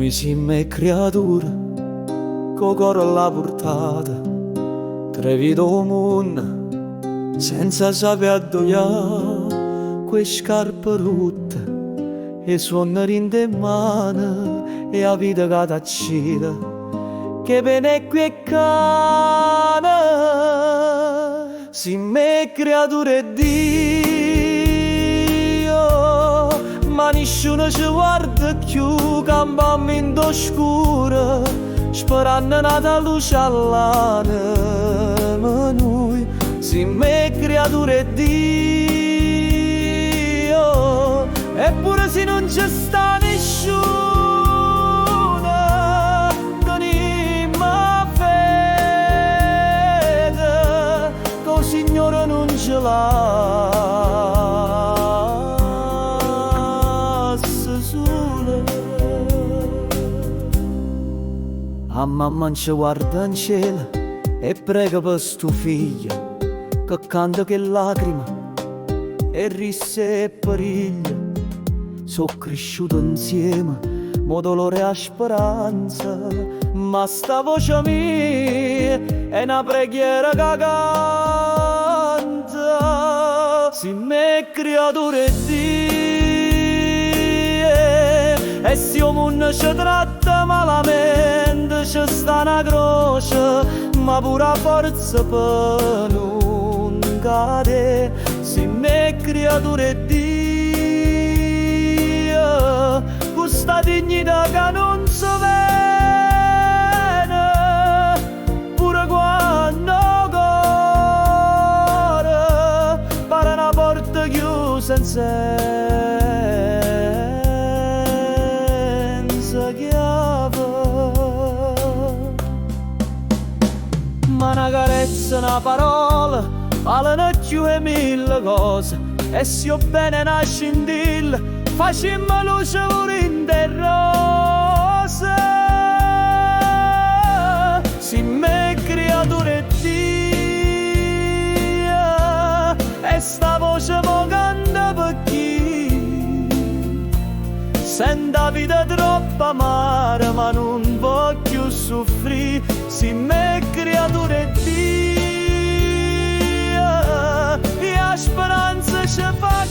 Noi siamo creature, co coro alla portata, tre vite o mondo, senza sapere addogliare, que scarpe rotte, e suonare in te mano, e la vita che t'accida, che bene qui e cane, siamo creature Dio, ma nessuno ci guarda più, cambiamo in oscuro, sperando una luce all'anima. Noi siamo creature Dio, eppure se non ci sta nessuno, tenimmo fede, che il Signore non ce l'ha. A mamma ci guarda in cielo e prega per sto figlio che canta che lacrima e risse e pariglia. So cresciuto insieme, mo dolore e speranza, ma sta voce mia è una preghiera che canta. Siamo creature Dio, e se il mondo ci tratta malamente, ci sta una croce, ma pure la forza per non cadere. Siamo creature Dio, questa dignità che non si vede, pure quando cuore pare una porta chiusa senza chiave. Ma una carezza, una parola valano più e mille cose, e se io bene una scintilla facciamo luce pure in te rose. Siamo creature Dio, e sta voce mo canta per chi sente la vita troppo amara ma non può più soffrire. Siamo creature Dio, e la speranza ci fa